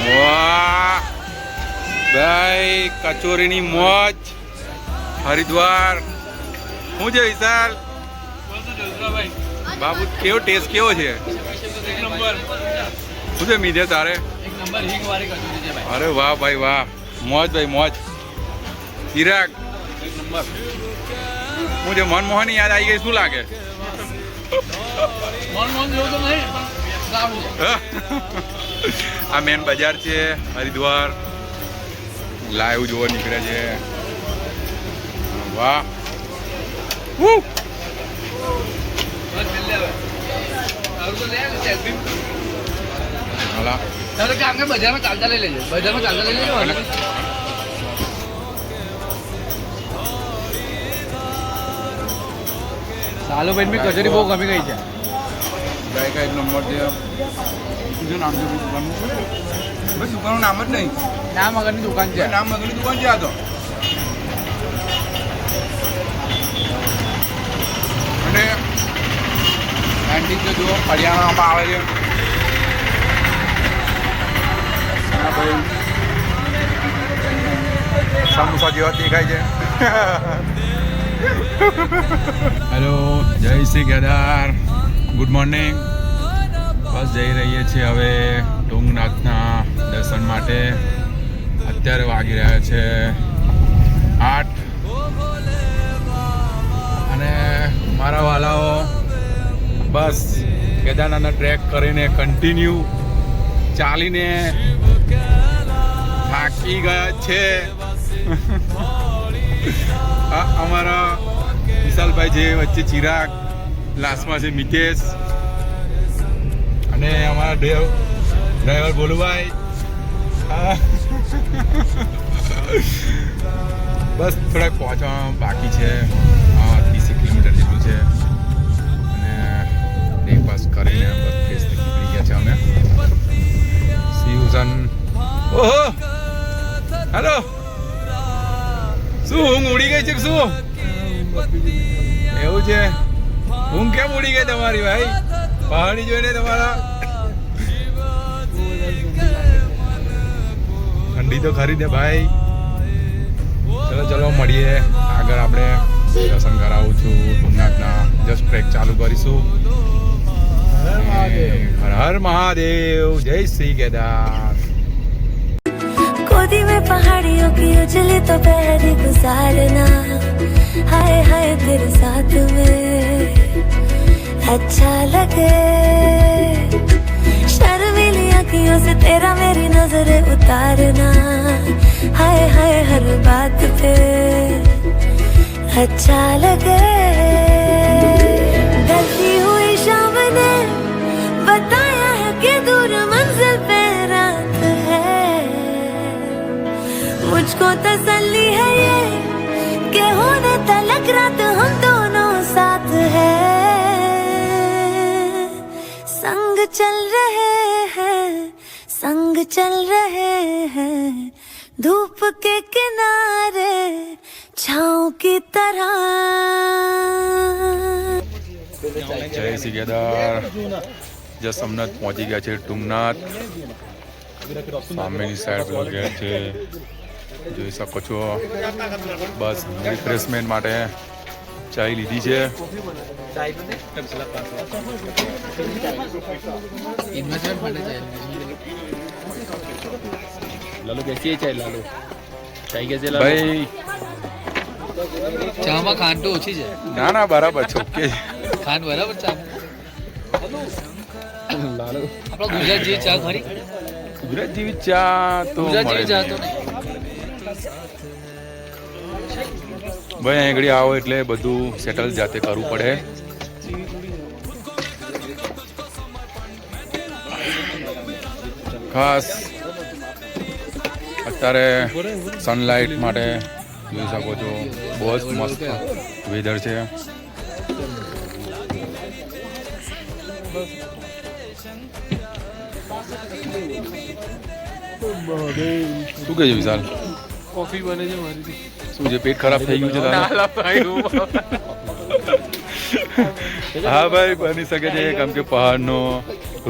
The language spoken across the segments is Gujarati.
વાહ ભાઈ, કચોરીની મોજ હરિદ્વાર. શું છે વિશાલ બાબુ, કેવો ટેસ્ટ કેવો છે? શું છે મીધે તારે? અરે વાહ ભાઈ વાહ, મોજ ભાઈ મોજ. ચિરાગ હું જે મનમોહનની યાદ આવી ગઈ, શું લાગે? આ મેન બજાર છે હરિદ્વાર, લાઈવ જોવા નીકળે છે. વાહ બજારમાં ચાલતા લઈ લેજો, બજારમાં ચાલતા લઈ લેજો. સાલુભાઈ ની કચોરી બહુ ગમી ગઈ છે. ગાયકા એક નંબર છે. શું નામ છે દુકાનનું? ભાઈ દુકાનનું નામ જ નહીં. નામ વગરની દુકાન છે. નામ વગરની દુકાન છે આ તો. અને કેન્ટીન તો જુઓ હરિયાણામાં આવે છે. ભાઈ સમોસા જેવા દેખાય છે. હેલો, જય શ્રી કેદાર, ગુડ મોર્નિંગ. બસ જઈ રહીએ છીએ હવે તુંગનાથના દર્શન માટે. અત્યારે વાગી રહ્યા છે 8 અને મારા વાલાઓ બસ કેદારનાથનો ટ્રેક કરીને કન્ટિન્યુ ચાલીને થાકી ગયા છે. અમારા વિશાલભાઈ છે, વચ્ચે ચિરાગ, લાસ્ટમાં છે મિતેશ અને અમારા ડ્રાઈવર બોલુભાઈ. બસ થોડાક પહોંચવા બાકી છે, 30 કિલોમીટર જેટલું છે અને બ્રેકફાસ્ટ કરીને બસ ફ્રેશ થઈ નીકળી ગયા છે અમે. સીયુઝન. ઓહો હેલો, શું ઊંઘ ઉડી ગઈ છે? શું એવું છે? ઊંઘ કેમ ઉડી ગઈ તમારી ભાઈ? પહાડી જોઈને તમારા ઠંડી તો ખરી દે ભાઈ. ચલો ચલો મળીએ આગળ. આપણે દર્શન કરાવું છું તુંગનાથના. જસ્ટ ટ્રેક ચાલુ કરીશું. હર હર મહાદેવ, જય શ્રી કેદાર. गोदी में पहाड़ियों की उजली तो पहरी गुजारना, हाय हाय तेरे साथ में अच्छा लगे. शर्मीली आँखियों से तेरा मेरी नजरें उतारना, हाय हाय हर बात पे अच्छा लगे. ढलती हुई शाम ने बताया है कि दूर मंजिल पे रात है. मुझको तसल्ली है ये कि होने तलक रात हम दोनों साथ हैं. संग चल रहे हैं, संग चल रहे हैं, धूप के किनारे छाँव की तरह. જય શ્રી કેદાર. જસ્ટ હમણાં પહોંચી ગયા છે તુંગનાથ. સામેની સાઈડ પેલો ગેટ છે, જોઈ શકો છો. બસ રિફ્રેશમેન્ટ માટે ચાય લીધી છે. લાલુ કેસી ચાય? લાલુ ચાય કેસી? ભાઈ ચામાં ખાંડ તો ઓછી છે. ના ના બરાબર છે, ઓકે. ખાંડ બરાબર ચા. લાલુ આપણો ગુજરાત જેવી ચા ખરી? ગુજરાત જેવી ચા તો ગુજરાત જેવી ચા તો ભાઈ અહીં આગળ આવો એટલે બધું સેટલ જાતે કરવું પડે. ખાસ અત્યારે સનલાઇટ માટે જોઈ શકો છો, બહુ જ મસ્ત વેધર છે. શું કહે છે વિશાલ? કોફી બને છે મારી. શું છે, પેટ ખરાબ થઈ ગયું છે તારું? હા ભાઈ બની શકે છે, કેમ કે પહાડનો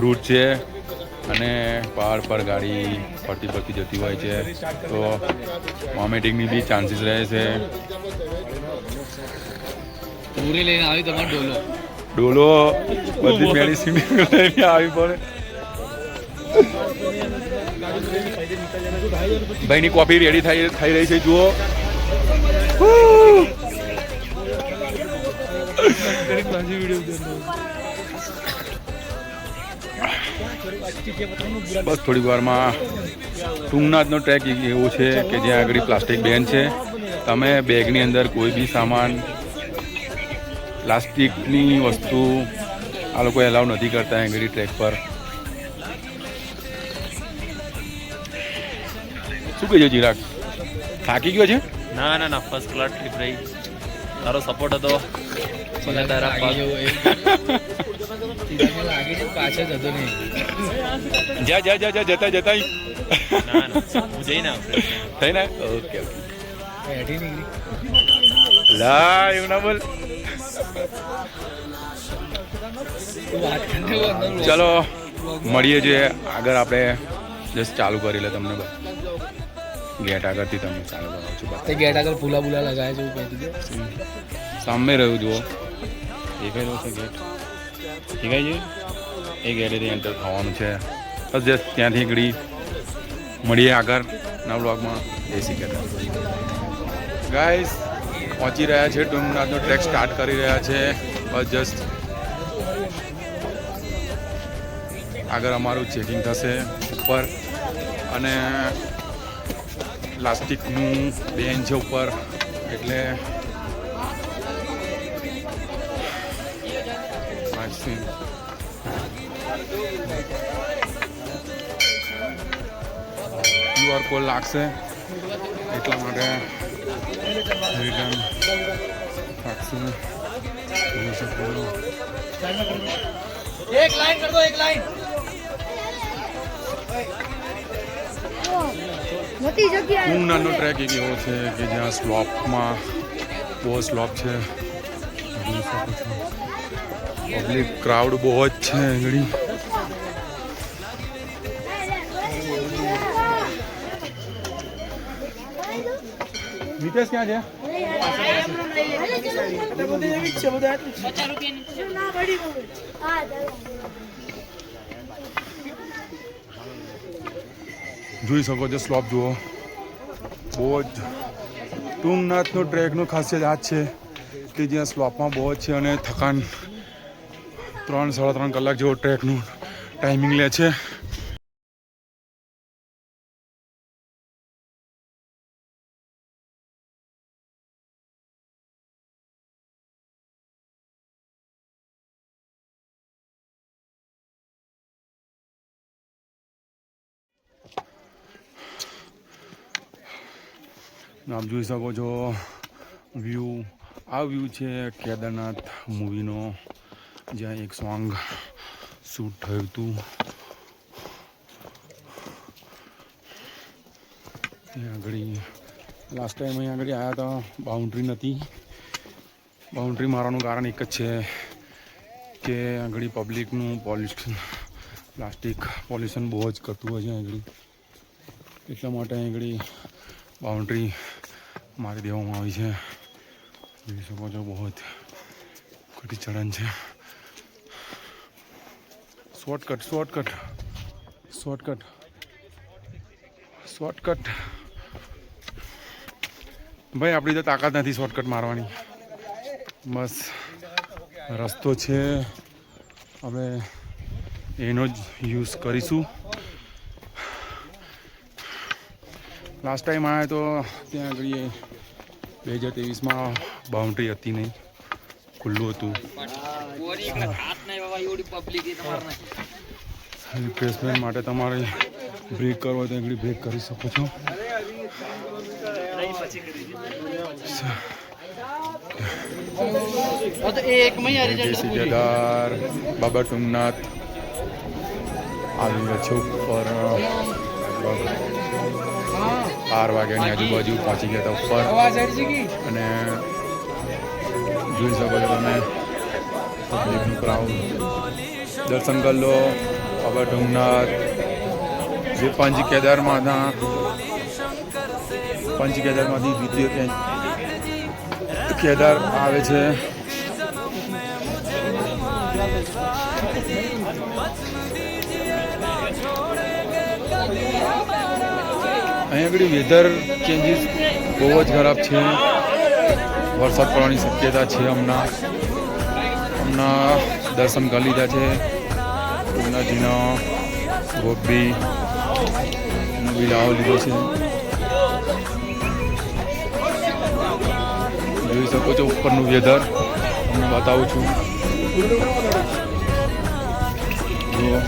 રૂટ છે અને પહાડ પર ગાડી ફરતી ફરતી જતી હોય છે તો વોમિટિંગની બી ચાન્સીસ રહે છે. પૂરી લઈને આવી તમારો ડોલો. ડોલો બધી મેડિસિન લઈને આવી પડે. ભાઈની કોફી રેડી થઈ રહી છે જુઓ. બસ થોડી વારમાં તુંગનાથનો ટ્રેક એવો છે કે જ્યાં આગળ પ્લાસ્ટિક બેન છે. તમે બેગની અંદર કોઈ બી સામાન પ્લાસ્ટિકની વસ્તુ આ લોકો એલાઉ નથી કરતા આગળ ટ્રેક પર. શું કહેજો ચિરાગ, થાકી ગયો છે? ના ના ના, ફર્સ્ટ ક્લાસ ટ્રીપ રહી. તારો સપોર્ટ હતો મને તારા લાગી જવું એ. તિરાગને લાગી છે પાછળ જતો નહીં. જા જા જા જા જતા જતા ના ના, હું જઈને આવશે. થઈ ને? Okay okay. બેઠી નીકળી. લા એવું ના બોલ. તું વાત કરીને અંદર ચલો મળીએ છીએ આગળ. આપણે જસ્ટ ચાલુ કરી લે તમને ગેટ આગળથી તમે ચાલુ કરો છો. તે ગેટ આગળ ફૂલા બુલા લગાવે છે એવું કહી દીધું. સામે રહ્યું જુઓ, દેખાઈ રહ્યો છે ગેટ, દેખાય છે એ ગેટેથી એન્ટર થવાનું છે. બસ જસ્ટ ત્યાંથી આગળ મળીએ આગળના બ્લોગમાં. જય શ્રી કૃષ્ણ ગાઈસ, પહોંચી રહ્યા છે તુંગનાથનો ટ્રેક સ્ટાર્ટ કરી રહ્યા છે. બસ જસ્ટ આગળ અમારું ચેકિંગ થશે ઉપર અને પ્લાસ્ટિકનું બેન છે ઉપર એટલે QR કોડ લાગશે એટલા માટે રિટર્ન લાગશે. એક લાઈન કર દો, એક લાઈન. મોટી જગ્યા તુંગનાથનો ટ્રેક એક એવો છે કે જ્યાં સ્લોપમાં બહુ સ્લોપ છે. જોઈ શકો છો પબ્લિક ક્રાઉડ બહુ જ છે આગળ. નિતેશ ક્યાં છે? જોઈ શકો છો સ્લોપ જુઓ. બહુ જ તુંગનાથનો ટ્રેકનો ખાસિયત આ જ છે કે જ્યાં સ્લોપમાં બહુ જ છે અને થકાન 3-3.5 કલાક જેવો ટ્રેકનું ટાઈમિંગ લે છે. આપ જોઈ શકો છો વ્યૂ. આ વ્યૂ છે કેદારનાથ મૂવીનો જ્યાં એક સોંગ શૂટ થયું હતું. ત્યાં આગળ લાસ્ટ ટાઈમ અહીં આગળ આવ્યા હતા, બાઉન્ડ્રી નથી. બાઉન્ડ્રી મારવાનું કારણ એક જ છે કે આગળ પબ્લિકનું પોલ્યુશન, પ્લાસ્ટિક પોલ્યુશન બહુ જ કરતું હોય છે આગળ. એટલા માટે આગળ બાઉન્ડ્રી મારી દેવામાં આવી છે. જોઈ શકો છો બહુ જ ખોટી ચઢાણ છે. શોર્ટકટ શોર્ટકટ શોર્ટકટ શોર્ટકટ ભાઈ, આપણી તો તાકાત નથી શોર્ટકટ મારવાની. બસ રસ્તો છે, હવે એનો જ યુઝ કરીશું. લાસ્ટ ટાઈમ આવ્યા તો ત્યાં આગળ 2023માં બાઉન્ડ્રી હતી નહીં, ખુલ્લું હતું. રિફ્રેશમેન્ટ માટે તમારે બ્રેક કરવો હોય તો આગળ બ્રેક કરી શકો છો. કેદાર બાબા તુંગનાથ આવી રહ્યા છે ઉપર. 12 વાગ્યાની આજુબાજુ પહોંચી ગયા હતા ઉપર અને જોઈ શકો છો તમે પબ્લિકનું ક્રાઉડ. દર્શન કરી લો બાબા તુંગનાથ. જે પંચ કેદારમાંથી દ્વિતીય કેદાર આવે છે. અહીંયા આગળ વેધર ચેન્જીસ બહુ જ ખરાબ છે. વરસાદ પડવાની શક્યતા છે. હમણાં દર્શન કરી લીધા છે પૂર્ણાજીનો ગોપી વિલાવો લીધો છે. જોઈ શકો છો ઉપરનું વેધર હું બતાવું છું. જુઓ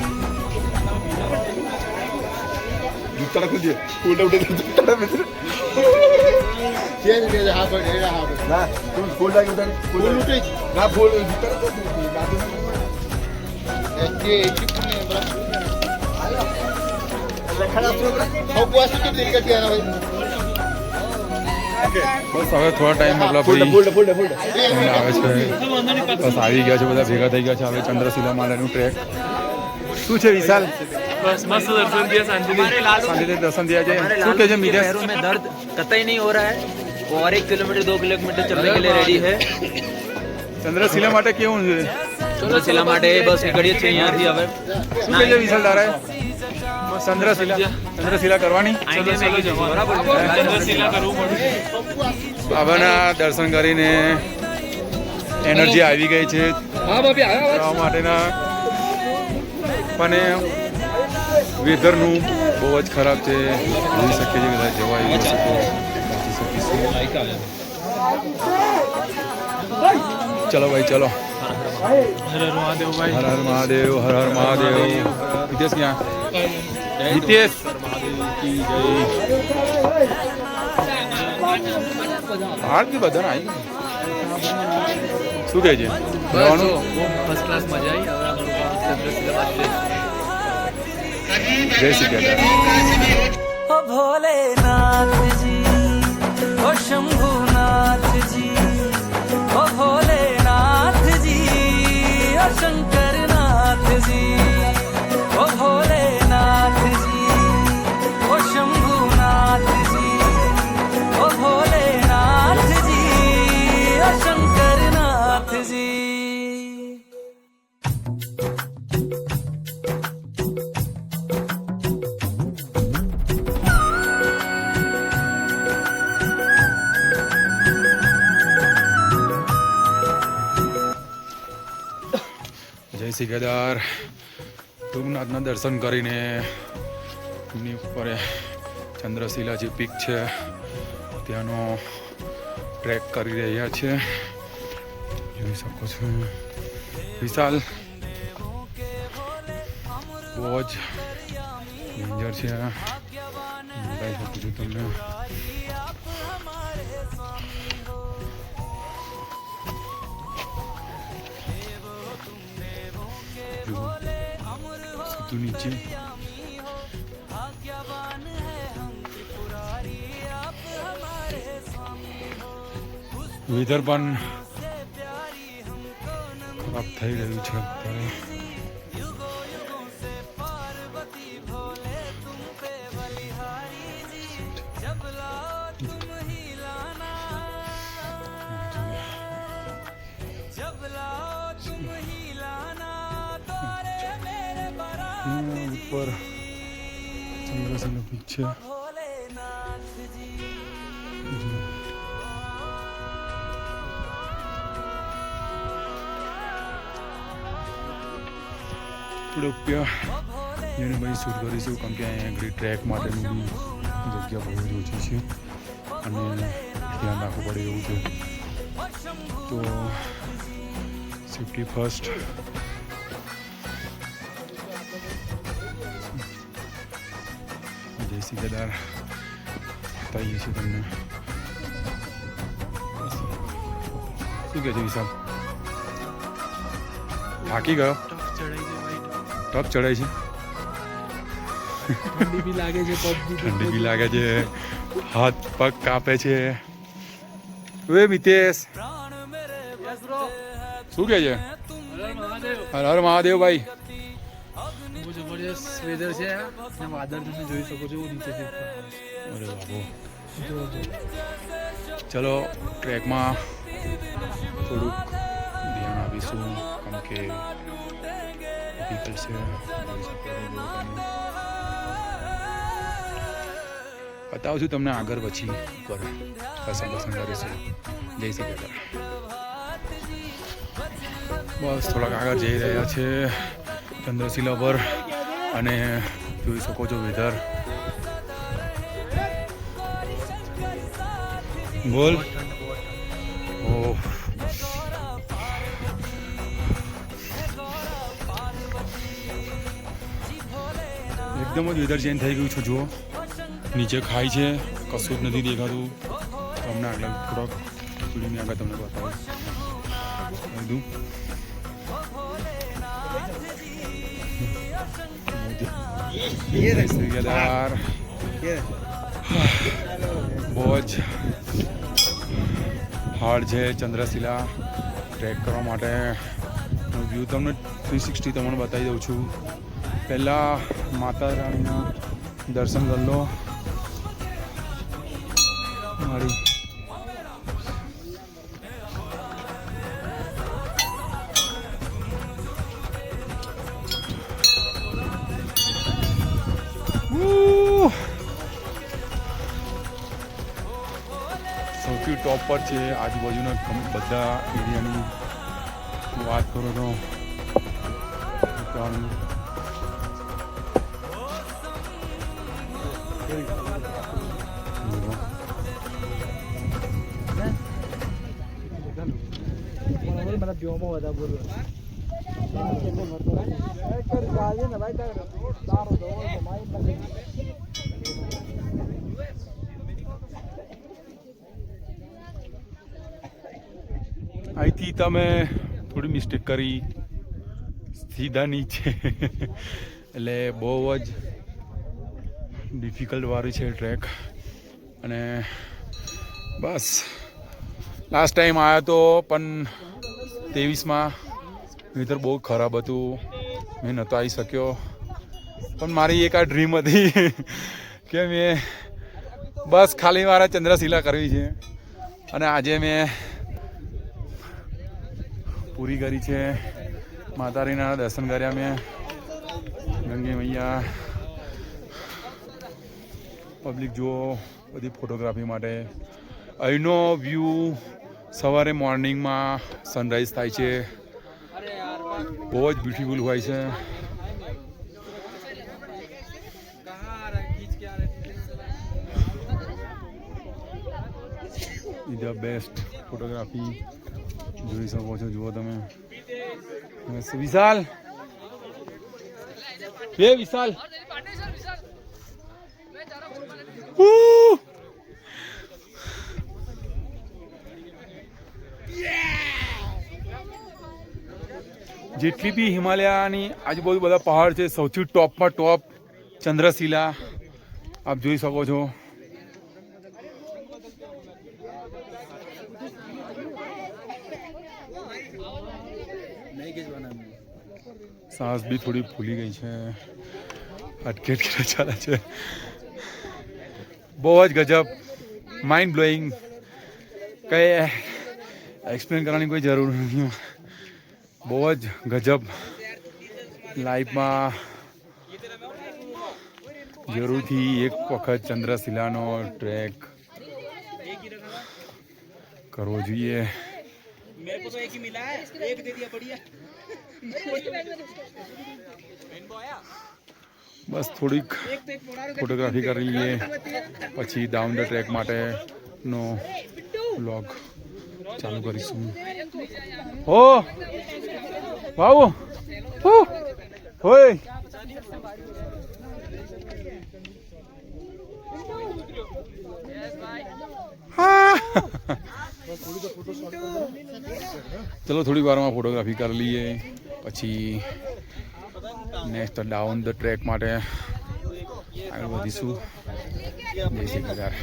બસ હવે થોડા ટાઈમ મતલબ આવે છે. બસ આવી ગયા છે, બધા ભેગા થઈ ગયા છે. હવે ચંદ્રશિલા માતાનું ટ્રેક શું છે વિશાલ? बस मस्त दर्शन किया શાંતિથી દર્શન થયા છે. શું કહે છે મિતેશ? पैरों में दर्द कतई नहीं हो रहा है. वो और 1 किलोमीटर 2 किलोमीटर चलने के लिए रेडी है. ચંદ્રશિલા માટે કેવું છે? ચંદ્રશિલા માટે બસ નીકળીએ છીએ અહીંયાથી હવે. શું કહે છે વિશાલ તારે? ચંદ્રશિલા કરવાની? બાબાના દર્શન કરીને એનર્જી આવી ગઈ છે જવા માટેના, પણ વેધરનું બહુ જ ખરાબ છે. જોઈ શકીએ છીએ કદાચ જવા આવી શકો ચલો ભાઈ ચલો. हर हर महादेव भाई. હર હર મહાદેવ, હર હર મહાદેવ. હિતેશ ક્યાં? હિતેશ આરતી બધા આવી શું કહે છે? જવાનું? ફર્સ્ટ ક્લાસ મજા આવી. હવે અમે લોકો ચંદ્રશિલા બાજુ જય શ્રી કેદાર. ओ भोलेनाथ जी, ओ शंभुनाथ जी, ओ भोलेनाथ जी, ओ शंकरनाथ जी, ओ भोलेनाथ जी, ओ शंभुनाथ जी, ओ भोलेनाथ जी, ओ शंकरनाथ जी. જય શ્રી કેદાર. તુંગનાથના દર્શન કરીને એમની ઉપર ચંદ્રશિલા જે પીક છે ત્યાંનો ટ્રેક કરી રહ્યા છે. જોઈ શકો છો વિશાલ બહુ જ ડેન્જર છે. બતાવી શકું છું તમને. સીધું નીચે વેધર પણ ખરાબ થઈ રહ્યું છે અત્યારે. ઉપર ચંદ્રશિલા પીક છે. થોડું જેને ભાઈ શૂટ કરીશું કારણ કે અહીંયા આગળ ટ્રેક માટેનું બી જગ્યા બહુ જ ઓછી છે અને ધ્યાન રાખવું પડે એવું છે. તો સેફ્ટી ફર્સ્ટ. જય શ્રી કેદાર બતાવીએ છીએ તમને. શું કહે છે વિશાલ? થાકી ગયો? ટપ ચડાય છે. ઠંડી બી લાગે છે, ઠંડી બી લાગે છે, હાથ પગ કાપે છે. ઓએ મિતેશ શું કહે છે? હર હર મહાદેવ ભાઈ. બહુ જબરજસ્ત ગોર્જિયસ વેધર છે અને વાદળ તમે જોઈ શકો છો નીચેથી અરે બાબો, ચલો ટ્રેકમાં થોડુંક ધ્યાન આપીશું કેમ કે ડિફિકલ્ટ છે. બતાવું છું તમને આગળ પછી પર પસંદ કરીશું. જય શ્રી કૃષ્ણ. બસ થોડાક આગળ જઈ રહ્યા છે ચંદ્રશિલા પર અને જોઈ શકો છો વેધર. બોલ. ઓહ, એકદમ જ વેધર ચેન્જ થઈ ગયું છે. જુઓ નીચે ખાઈ છે, કશું જ નથી દેખાતું. તમને આગળ થોડોક પીડીની આગળ તમને બતાવું બધું. કેદાર બહુ જ હાર્ડ છે ચંદ્રશિલા ટ્રેક કરવા માટે. વ્યૂ તમને 360 તમને બતાવી દઉં છું. પહેલાં માતા રાણીના દર્શન કરી લો. મારી સૌથી ટોપ પર છે. આજુબાજુના બધા એરિયાની વાત કરો તો અહીંથી તમે થોડી મિસ્ટેક કરી, સીધા નીચે એટલે બહુ જ ડિફિકલ્ટ વાળી છે ટ્રેક. અને બસ લાસ્ટ ટાઈમ આવ્યો તો પણ 23માં વેધર બહુ ખરાબ હતું, મેં નહોતો આવી શક્યો. પણ મારી એક આ ડ્રીમ હતી કે મેં બસ ખાલી મારે ચંદ્રશિલા કરવી છે અને આજે મેં પૂરી કરી છે. માતાજીના દર્શન કર્યા મેં. ગંગે મૈયા પબ્લિક જુઓ બધી ફોટોગ્રાફી માટે. અહીંનો વ્યૂ સવારે મોર્નિંગમાં સનરાઈઝ થાય છે, બહુ જ બ્યુટીફુલ હોય છે. ધ બેસ્ટ ફોટોગ્રાફી જોઈ શકો છો. જુઓ તમે. વિશાલ વિશાલ જેટલી બી હિમાલયાની આજુબાજુ બધા પહાડ છે, સૌથી ટોપમાં ટોપ ચંદ્રશિલા આપ જોઈ શકો છો. सांस भी थोड़ी फूली गई है, अटकेट के चाले છે. બહુ જ ગજબ, માઇન્ડ બ્લોઈંગ. કંઈ એક્સપ્લેન કરવાની કોઈ જરૂર નથી. બહુ જ ગજબ. લાઈફમાં જરૂરથી એક વખત ચંદ્રશિલાનો ટ્રેક કરવો જોઈએ. બસ થોડીક ફોટોગ્રાફી કરી લઈએ પછી ડાઉન ધ ટ્રેક માટેનો વ્લોગ ચાલુ કરીશું. હો બાબુ હોય ચલો થોડી વારમાં ફોટોગ્રાફી કરી લઈએ પછી નેક્સ્ટ ડાઉન ધ ટ્રેક માટે આગળ વધીશું. જય શ્રી કૃષ્ણ.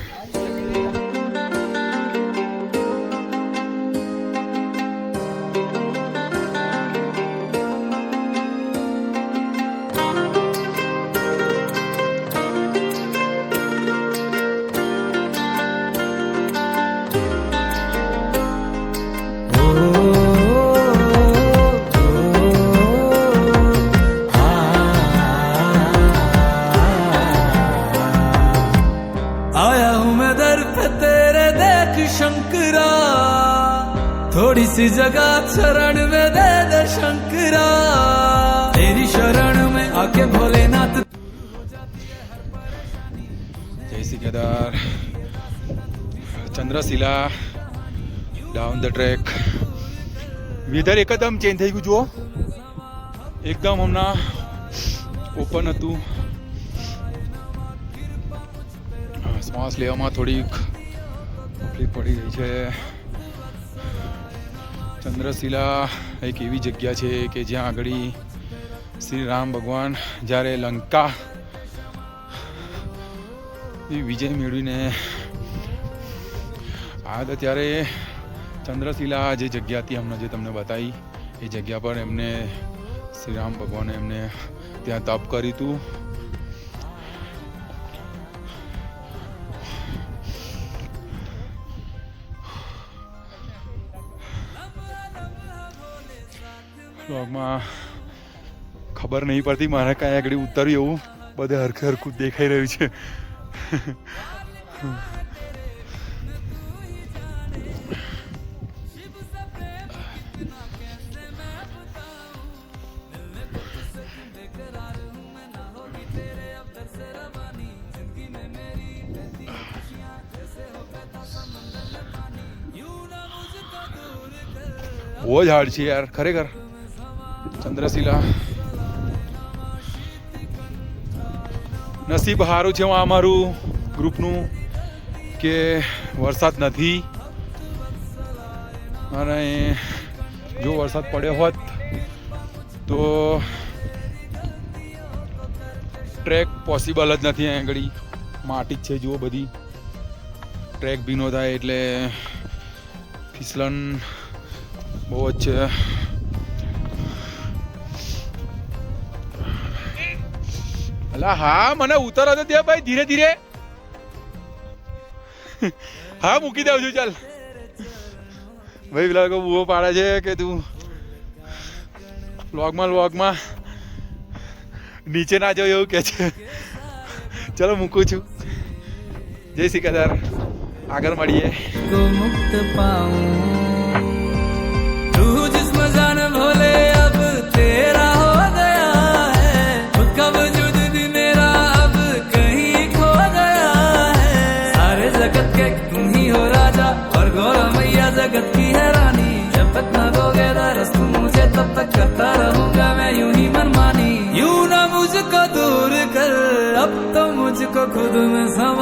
शंकरा थोड़ी सी जगह शरण में दे दे शंकरा तेरी शरण में आके भोलेनाथ જય Shri Kedar Chandrashila down the track weather એકદમ ચેન્જ થઈ ગયું જુઓ એકદમ હમણાં ઓપન હતું શ્વાસ લેવામાં થોડીક તકલીફ પડી ગઈ છે ચંદ્રશિલા એક એવી જગ્યા છે કે જ્યાં આગળ શ્રી રામ ભગવાન જ્યારે લંકા વિજય મેળવીને આવ્યા હતા ત્યારે ચંદ્રશિલા જે જગ્યા હતી હમણાં જે તમને બતાવી એ જગ્યા પર એમને શ્રી રામ ભગવાને એમને ત્યાં તપ કર્યું હતું વ્લોગમાં ખબર નહીં પડતી મારે કાંઈ આગળ ઉતર્યું એવું બધે હરખે હરખું દેખાઈ રહ્યું છે બહુ જ હાર્ડ છે યાર ખરેખર ચંદ્રશિલા નસીબ સારું છે આ અમારું ગ્રુપનું કે વરસાદ નથી અને જો વરસાદ પડ્યો હોત તો ટ્રેક પોસિબલ જ નથી અહીં આગળ માટી જ છે જુઓ બધી ટ્રેક ભીનો થાય એટલે ફિસલન બહુ જ છે અલા હા મને ઉતરવા તો દે ભાઈ ધીરે ધીરે હા મૂકી દઉં છું ચાલ ભાઈ પેલા લોકો બુઓ પાડે છે કે તું વ્લોગમાં નીચે ના જાવ એવું કે છે ચલો મૂકું છું જય શ્રી કેદાર આગળ મળીએ को मुक्त पाऊं तू जिस्म जान भोले अब तेरा हो गया है खुद का वजूद भी मेरा अब कहीं खो गया है सारे जगत के तुम ही हो राजा और गौरव मैया जगत की है रानी जब तक न दोगे दरस तुम मुझे तब तक करता रहूंगा मैं यूं ही मनमानी यूं ना मुझको दूर कर अब तो मुझको खुद में समा